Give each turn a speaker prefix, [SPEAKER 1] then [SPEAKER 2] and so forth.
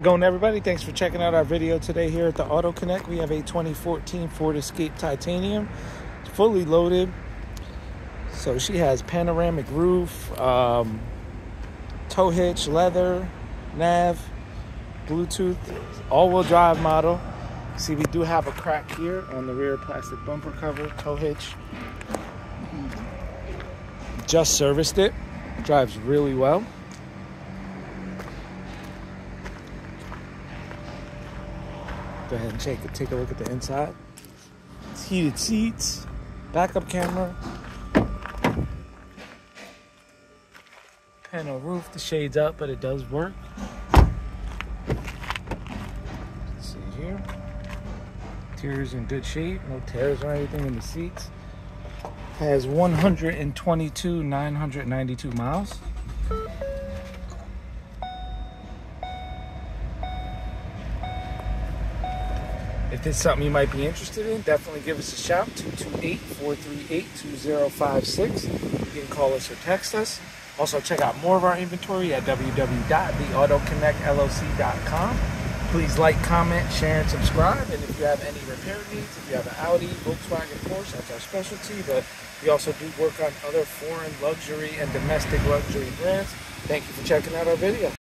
[SPEAKER 1] Going everybody, thanks for checking out our video today here at the Auto Connect. We have a 2014 Ford Escape Titanium. It's fully loaded. So she has panoramic roof, tow hitch, leather, nav, Bluetooth, all-wheel drive model. See, we do have a crack here on the rear plastic bumper cover, tow hitch. Just serviced it. Drives really well. Go ahead and take a look at the inside. It's heated seats, backup camera, panel roof. The shade's up, but it does work. Let's see here. Interior's in good shape, no tears or anything in the seats. Has 122,992 miles. If this is something you might be interested in, definitely give us a shout, 228-438-2056. You can call us or text us. Also, check out more of our inventory at www.theautoconnectloc.com. Please like, comment, share, and subscribe. And if you have any repair needs, if you have an Audi, Volkswagen, Porsche, that's our specialty. But we also do work on other foreign luxury and domestic luxury brands. Thank you for checking out our video.